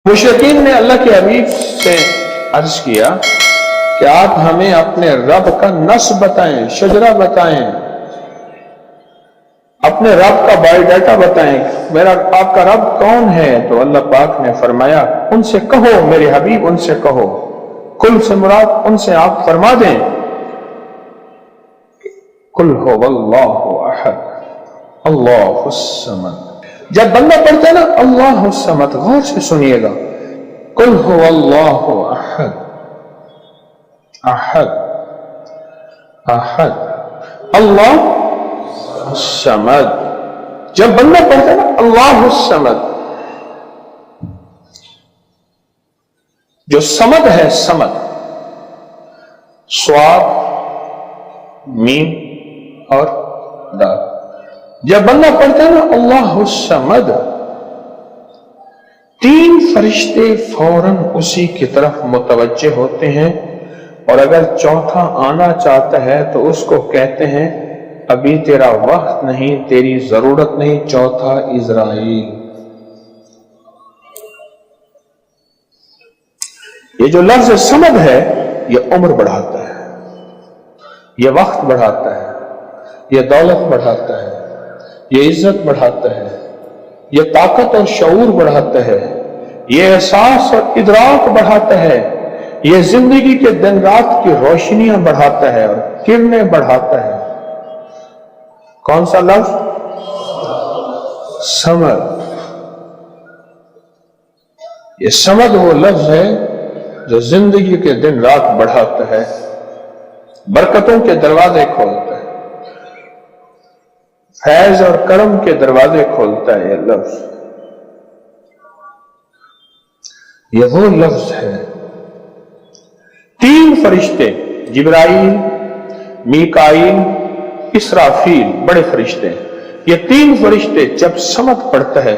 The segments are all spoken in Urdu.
مشرکین نے اللہ کے حبیب سے عرض کیا کہ آپ ہمیں اپنے رب کا نصب بتائیں، شجرہ بتائیں، اپنے رب کا بایو ڈیٹا بتائیں، آپ کا رب کون ہے؟ تو اللہ پاک نے فرمایا ان سے کہو، میرے حبیب ان سے کہو، کل سے مراد ان سے آپ فرما دیں قل هو اللہ احد اللہ الصمد۔ جب بندہ پڑھتا ہے نا اللہ الصمد، غور سے سنیے گا، قل هو اللہ احد احد احد اللہ الصمد۔ جب بندہ پڑھتا ہے نا اللہ الصمد، جو صمد ہے، صمد صاد میم اور دال، جب بندہ پڑھتا ہے نا اللہ الصمد، تین فرشتے فوراً اسی کی طرف متوجہ ہوتے ہیں، اور اگر چوتھا آنا چاہتا ہے تو اس کو کہتے ہیں ابھی تیرا وقت نہیں، تیری ضرورت نہیں، چوتھا اسرائیل۔ یہ جو لفظ صمد ہے یہ عمر بڑھاتا ہے، یہ وقت بڑھاتا ہے، یہ دولت بڑھاتا ہے، یہ عزت بڑھاتا ہے، یہ طاقت اور شعور بڑھاتا ہے، یہ احساس اور ادراک بڑھاتا ہے، یہ زندگی کے دن رات کی روشنیاں بڑھاتا ہے اور کرنیں بڑھاتا ہے۔ کون سا لفظ؟ سمد۔ یہ سمد وہ لفظ ہے جو زندگی کے دن رات بڑھاتا ہے، برکتوں کے دروازے کھولتا ہے، فیض اور کرم کے دروازے کھولتا ہے۔ یہ لفظ، یہ وہ لفظ ہے۔ تین فرشتے، جبرائیل، میکائیل، اسرافیل، بڑے فرشتے، یہ تین فرشتے جب صمد پڑھتا ہے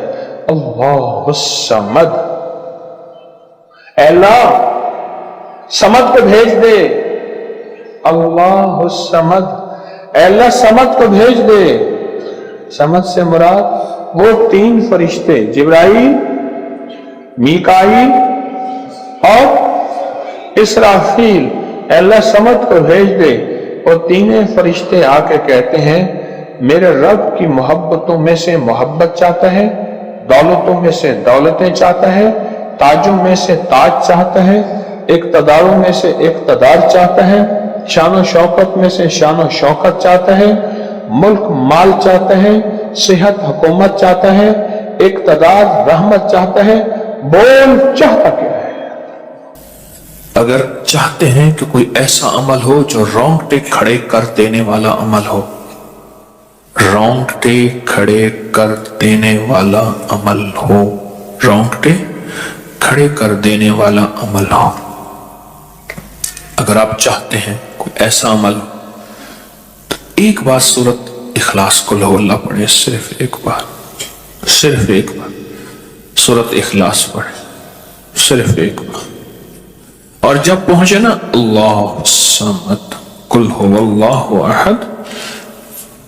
اللہ الصمد، اے اللہ صمد کو بھیج دے، اللہ الصمد، اے اللہ صمد کو بھیج دے۔ صمد سے مراد وہ تین فرشتے جبرائیل، میکائیل اور اسرافیل، اے اللہ صمد کو بھیج دے۔ اور تینوں فرشتے آ کے کہتے ہیں میرے رب کی محبتوں میں سے محبت چاہتا ہے، دولتوں میں سے دولتیں چاہتا ہے، تاجوں میں سے تاج چاہتا ہے، اقتداروں میں سے اقتدار چاہتا ہے، شان و شوکت میں سے شان و شوکت چاہتا ہے، ملک مال چاہتا ہے، صحت حکومت چاہتا ہے، اقتدار رحمت چاہتا ہے۔ بول چاہتا کیا ہے؟ اگر چاہتے ہیں کہ کوئی ایسا عمل ہو جو رونگٹے کھڑے کر دینے والا عمل ہو، رونگٹے کھڑے کر دینے والا عمل ہو، رونگٹے کھڑے کر دینے والا عمل ہو، اگر آپ چاہتے ہیں کوئی ایسا عمل ہو تو ایک بار سورت اخلاص کو لو اللہ پڑھے، صرف ایک بار، صرف ایک بار سورت اخلاص پڑھے، صرف ایک بار۔ اور جب پہنچے نا اللہ الصمد، قل هو اللہ احد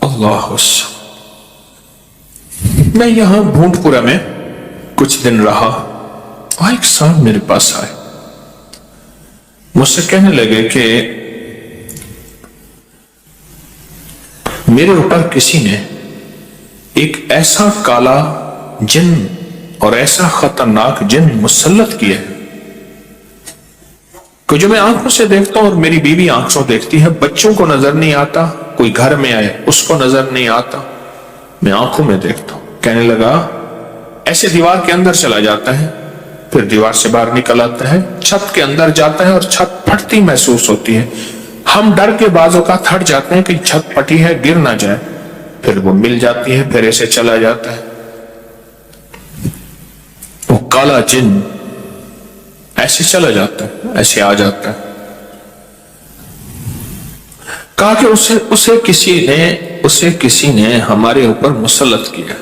اللہ الصمد۔ میں یہاں بھونٹ پورا میں کچھ دن رہا، وہاں ایک صاحب میرے پاس آئے، مجھ سے کہنے لگے کہ میرے اوپر کسی نے ایک ایسا کالا جن اور ایسا خطرناک جن مسلط کیا ہے کہ جو میں آنکھوں سے دیکھتا ہوں اور میری بیوی آنکھوں دیکھتی ہے، بچوں کو نظر نہیں آتا، کوئی گھر میں آئے اس کو نظر نہیں آتا، میں آنکھوں میں دیکھتا ہوں۔ کہنے لگا ایسے دیوار کے اندر چلا جاتا ہے، پھر دیوار سے باہر نکل آتا ہے، چھت کے اندر جاتا ہے اور چھت پھٹتی محسوس ہوتی ہے، ہم ڈر کے بعض اوقات ہٹ جاتے ہیں کہ چھت پھٹی ہے گر نہ جائے، پھر وہ مل جاتی ہے، پھر ایسے چلا جاتا ہے۔ وہ کالا جن ایسے چلا جاتا ہے، ایسے آ جاتا ہے۔ کہا کہ اسے کسی نے ہمارے اوپر مسلط کیا،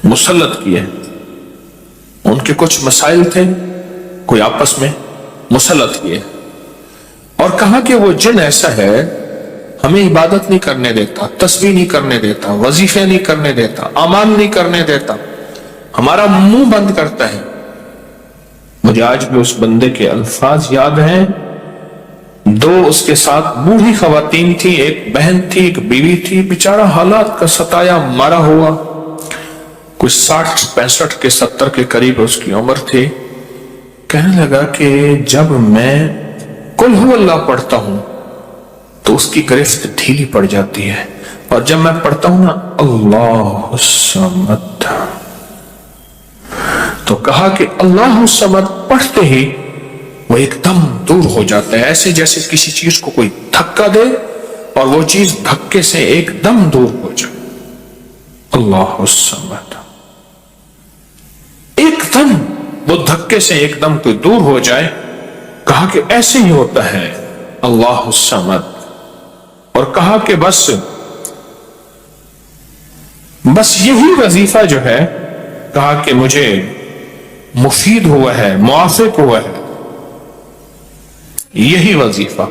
مسلط کیا۔ ان کے کچھ مسائل تھے، کوئی آپس میں مسلط کیے، اور کہا کہ وہ جن ایسا ہے ہمیں عبادت نہیں کرنے دیتا، تسبیح نہیں کرنے دیتا، وظیفے نہیں کرنے دیتا، اعمال نہیں کرنے دیتا، ہمارا منہ بند کرتا ہے، مجھے آج بھی اس بندے کے الفاظ یاد ہیں. 2 اس کے ساتھ بوڑھی خواتین تھی, ایک بہن تھی, ایک بیوی تھی. بیچارہ حالات کا ستایا مارا ہوا, کچھ 60 65 کے 70 کے قریب اس کی عمر تھی. کہنے لگا کہ جب میں قل ہو اللہ پڑھتا ہوں تو اس کی گرفت ڈھیلی پڑ جاتی ہے, اور جب میں پڑھتا ہوں نا اللہ الصمد, تو کہا کہ اللہ الصمد پڑھتے ہی وہ ایک دم دور ہو جاتا ہے, ایسے جیسے کسی چیز کو کوئی دھکا دے اور وہ چیز دھکے سے ایک دم دور ہو جائے. اللہ الصمد, ایک دم وہ دھکے سے ایک دم کوئی دور ہو جائے. کہا کہ ایسے ہی ہوتا ہے اللہ الصمد, اور کہا کہ بس یہی وظیفہ جو ہے, کہا کہ مجھے مفید ہوا ہے, موافق ہوا ہے یہی وظیفہ,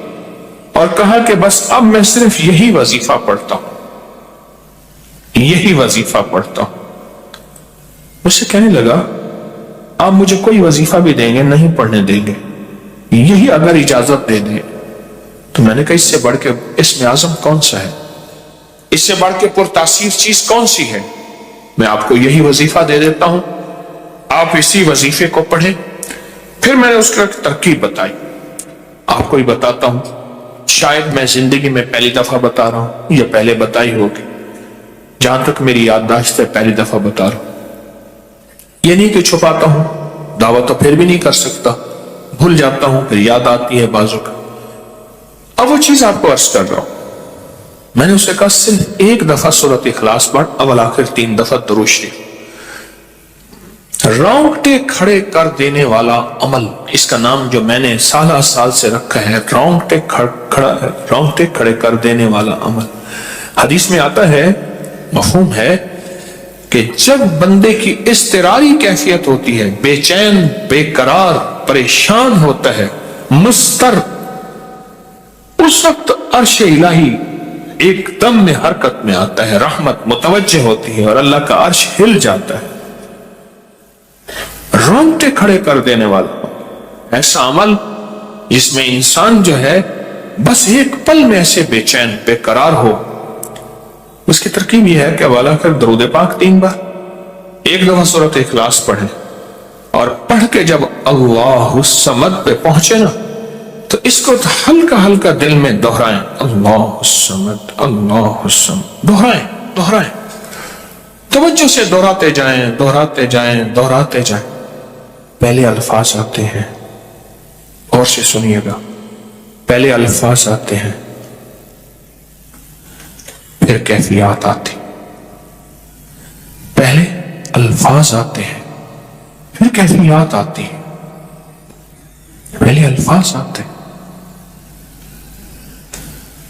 اور کہا کہ بس اب میں صرف یہی وظیفہ پڑھتا ہوں, یہی وظیفہ پڑھتا ہوں. مجھ سے کہنے لگا آپ مجھے کوئی وظیفہ بھی دیں گے نہیں پڑھنے دیں گے, یہی اگر اجازت دے دیں. تو میں نے کہا اس سے بڑھ کے اسم اعظم کون سا ہے, اس سے بڑھ کے پرتاثیر چیز کون سی ہے؟ میں آپ کو یہی وظیفہ دے دیتا ہوں, آپ اسی وظیفے کو پڑھیں. پھر میں نے اس کا ترکیب بتائی, آپ کو ہی بتاتا ہوں, شاید میں زندگی میں پہلی دفعہ بتا رہا ہوں یا پہلے بتائی ہوگی, جہاں تک میری یادداشت ہے پہلی دفعہ بتا رہا ہوں. یہ نہیں کہ چھپاتا ہوں, دعویٰ تو پھر بھی نہیں کر سکتا, بھول جاتا ہوں پھر یاد آتی ہے بازو کا. اب وہ چیز آپ کو عرض کر رہا ہوں. میں نے اسے کہا صرف ایک دفعہ سورۃ اخلاص پڑھ, اول آخر 3 دفعہ درود شریف. رونگٹے کھڑے کر دینے والا عمل, اس کا نام جو میں نے سال سے رکھا ہے, رونگٹے کھڑے کر دینے والا عمل. حدیث میں آتا ہے, مفہوم ہے کہ جب بندے کی اضطراری کیفیت ہوتی ہے, بے چین, بے قرار, پریشان ہوتا ہے, مضطر, اس وقت عرش الہی ایک دم میں حرکت میں آتا ہے, رحمت متوجہ ہوتی ہے اور اللہ کا عرش ہل جاتا ہے. رونگٹے کھڑے کر دینے والا ایسا عمل جس میں انسان جو ہے بس ایک پل میں ایسے بے چین بے قرار ہو. اس کی ترکیب یہ ہے کہ والا کر درود پاک 3 بار, ایک دفعہ سورۃ اخلاص پڑھیں, اور پڑھ کے جب اللہ الصمد پہ پہنچے نا تو اس کو ہلکا ہلکا دل میں دہرائیں, اللہ الصمد اللہ الصمد, دہرائیں, توجہ سے دہراتے جائیں. پہلے الفاظ آتے ہیں, اور سے سنیے گا, پہلے الفاظ آتے ہیں پھر کیفیات آتی. پہلے الفاظ آتے ہیں پھر کیفیات آتی ہیں. پہلے الفاظ آتے ہیں,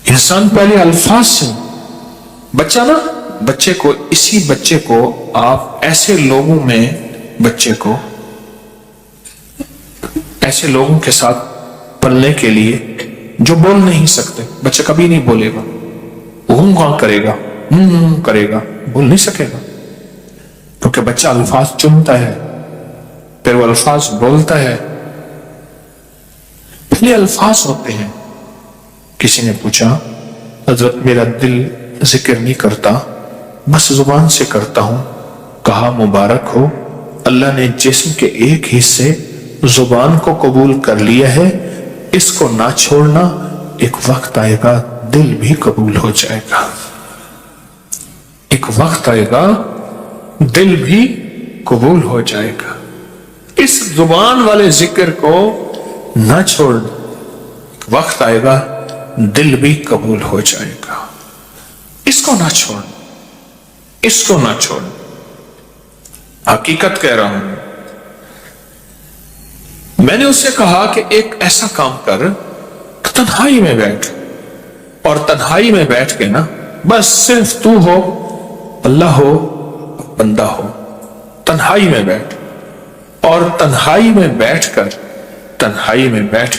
انسان پہلے الفاظ سے, بچے کو آپ ایسے لوگوں کے ساتھ پلنے کے لیے جو بول نہیں سکتے, بچہ کبھی نہیں بولے گا, کرے گا, بول نہیں سکے گا, کیونکہ بچہ الفاظ چنتا ہے پھر وہ الفاظ بولتا ہے. پہلے الفاظ ہوتے ہیں. کسی نے پوچھا حضرت میرا دل ذکر نہیں کرتا, بس زبان سے کرتا ہوں. کہا مبارک ہو, اللہ نے جسم کے ایک حصے زبان کو قبول کر لیا ہے, اس کو نہ چھوڑنا, ایک وقت آئے گا دل بھی قبول ہو جائے گا. ایک وقت آئے گا دل بھی قبول ہو جائے گا. اس زبان والے ذکر کو نہ چھوڑ, وقت آئے گا دل بھی قبول ہو جائے گا. اس کو نہ چھوڑ, حقیقت کہہ رہا ہوں. میں نے اس سے کہا کہ ایک ایسا کام کر, تنہائی میں بیٹھ, اور تنہائی میں بیٹھ کے نا بس صرف تو ہو, اللہ ہو, بندہ ہو. تنہائی میں بیٹھ, اور تنہائی میں بیٹھ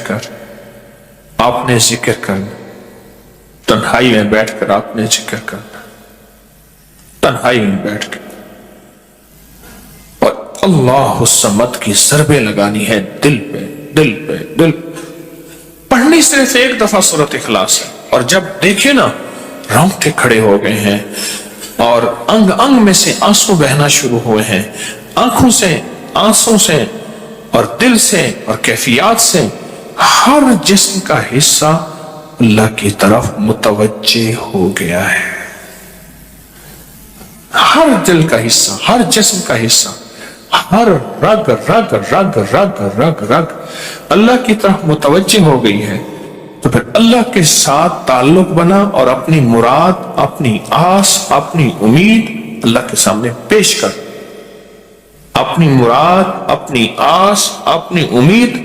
کر آپ نے ذکر کرنا. تنہائی میں بیٹھ کر آپ نے ذکر کرنا, تنہائی میں بیٹھ کر. اور اللہ الصمد کی ضربیں لگانی ہے دل پہ دل پہ دل پہ. پڑھنی صرف ایک دفعہ سورۃ اخلاص ہے، اور جب دیکھے نا رونگٹے کھڑے ہو گئے ہیں اور انگ انگ میں سے آنسو بہنا شروع ہوئے ہیں، آنکھوں سے، آنسوں سے اور دل سے اور کیفیات سے ہر جسم کا حصہ اللہ کی طرف متوجہ ہو گیا ہے. ہر دل کا حصہ، ہر جسم کا حصہ، ہر رگ رگ رگ رگ رگ رگ اللہ کی طرف متوجہ ہو گئی ہے. تو پھر اللہ کے ساتھ تعلق بنا اور اپنی مراد، اپنی آس، اپنی امید اللہ کے سامنے پیش کر. اپنی مراد، اپنی آس، اپنی امید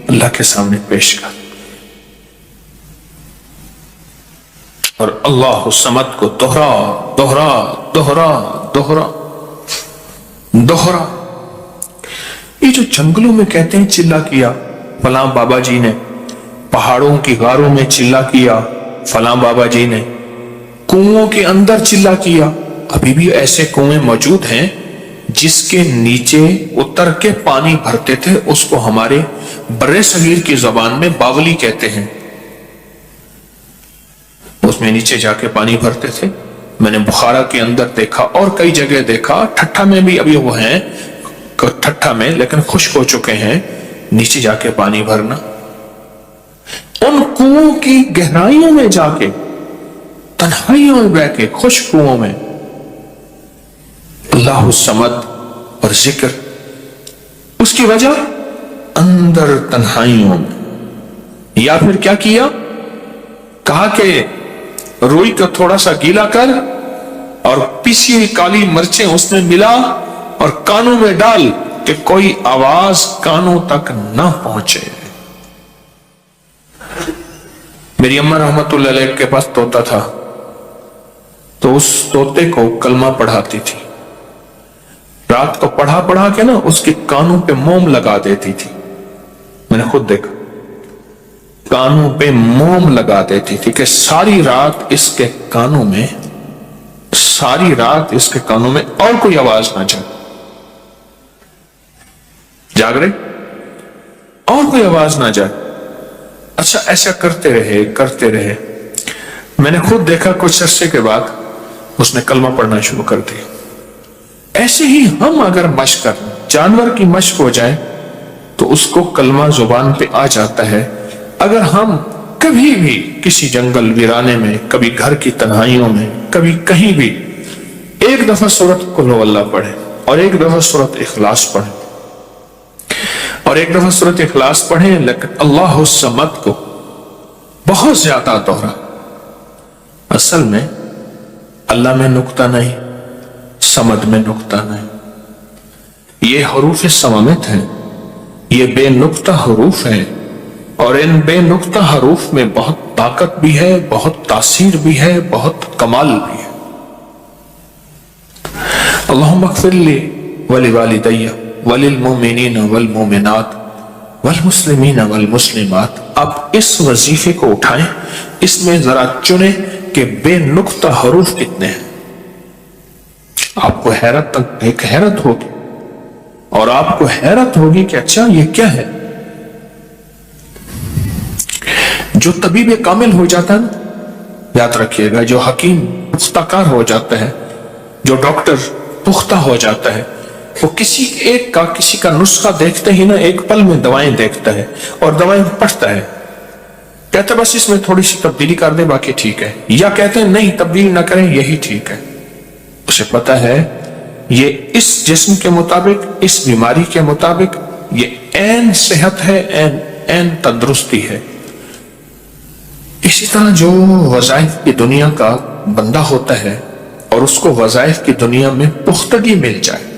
اللہ کے سامنے پیش کر. اور اللہ الصمد کو دوہرا دوہرا دوہرا دوہرا دوہرا. یہ جو جنگلوں میں کہتے ہیں چلا کیا فلاں بابا جی نے، پہاڑوں کی غاروں میں چلا کیا فلاں بابا جی نے، کنووں کے اندر چلا کیا، ابھی بھی ایسے کنویں موجود ہیں جس کے نیچے اتر کے پانی بھرتے تھے. اس کو ہمارے برے صغیر کی زبان میں باولی کہتے ہیں. اس میں نیچے جا کے پانی بھرتے تھے. میں نے بخارا کے اندر دیکھا اور کئی جگہ دیکھا، ٹھٹھا میں بھی ابھی وہ ہیں، ٹھٹھا میں لیکن خشک ہو چکے ہیں، نیچے جا کے پانی بھرنا. ان کنووں کی گہرائیوں میں جا کے، تنہائیوں میں بیٹھ کے، خشک کنووں میں اللہ الصمد اور ذکر. اس کی وجہ اندر تنہائیوں میں. یا پھر کیا کیا؟ کہا کہ روئی کو تھوڑا سا گیلا کر اور پیسی ہوئی کالی مرچیں اس میں ملا اور کانوں میں ڈال کہ کوئی آواز کانوں تک نہ پہنچے. میری اماں رحمت اللہ علیہ کے پاس طوطا تھا، تو اس طوطے کو کلمہ پڑھاتی تھی. رات کو پڑھا پڑھا کے نا اس کے کانوں پہ موم لگا دیتی تھی. میں نے خود دیکھا، کانوں پہ موم لگا دیتی تھی کہ ساری رات اس کے کانوں میں، ساری رات اس کے کانوں میں اور کوئی آواز نہ جائے. جاگ رہے اور کوئی آواز نہ جائے. اچھا ایسا کرتے رہے کرتے رہے. میں نے خود دیکھا کچھ عرصے کے بعد اس نے کلمہ پڑھنا شروع کر دیا. ایسے ہی ہم اگر مشق کر، جانور کی مشق ہو جائے تو اس کو کلمہ زبان پہ آ جاتا ہے. اگر ہم کبھی بھی کسی جنگل ویرانے میں، کبھی گھر کی تنہائیوں میں، کبھی کہیں بھی ایک دفعہ سورۃ قل ہو اللہ پڑھیں اور ایک دفعہ سورۃ اخلاص پڑھیں اور ایک دفعہ سورۃ اخلاص پڑھیں، لیکن اللہ الصمد کو بہت زیادہ دوہرا. اصل میں اللہ میں نقطہ نہیں، صمد میں نقطہ نہیں. یہ حروف صمامت ہیں، یہ بے نقطہ حروف ہیں، اور ان بے نقطہ حروف میں بہت طاقت بھی ہے، بہت تاثیر بھی ہے، بہت کمال بھی ہے. اللہم اغفر لی ولوالدی وللمؤمنین والمؤمنات والمسلمین والمسلمات. اب اس وظیفے کو اٹھائیں، اس میں ذرا چنیں کہ بے نقطہ حروف کتنے ہیں. آپ کو حیرت ہوگی، اور آپ کو حیرت ہوگی کہ اچھا یہ کیا ہے. جو طبیب کامل ہو جاتا ہے نا، یاد رکھیے گا، جو حکیم پختہ کار ہو جاتا ہے، جو ڈاکٹر پختہ ہو جاتا ہے، وہ کسی کا نسخہ دیکھتے ہی نا ایک پل میں دوائیں دیکھتا ہے اور دوائیں پڑھتا ہے. کہتا ہے بس اس میں تھوڑی سی تبدیلی کر دیں باقی ٹھیک ہے، یا کہتے ہیں نہیں تبدیلی نہ کریں یہی ٹھیک ہے. اسے پتا ہے یہ اس جسم کے مطابق، اس بیماری کے مطابق یہ عین صحت ہے، عین تندرستی ہے. اسی طرح جو وظائف کی دنیا کا بندہ ہوتا ہے اور اس کو وظائف کی دنیا میں پختگی مل جائے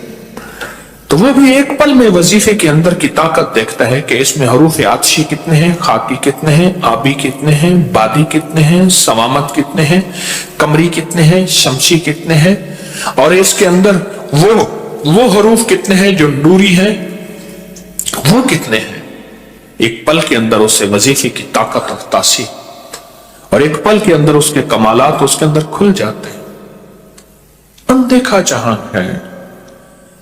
تو وہ بھی ایک پل میں وظیفے کے اندر کی طاقت دیکھتا ہے کہ اس میں حروف آتشی کتنے ہیں، خاکی کتنے ہیں، آبی کتنے ہیں، بادی کتنے ہیں، سوامت کتنے ہیں، قمری کتنے ہیں، شمسی کتنے ہیں، اور اس کے اندر وہ حروف کتنے ہیں جو نوری ہیں، وہ کتنے ہیں. ایک پل کے اندر اسے وظیفے کی طاقت اور تاثیر، اور ایک پل کے اندر اس کے کمالات اس کے اندر کھل جاتے ہیں. اندیکھا جہان ہے،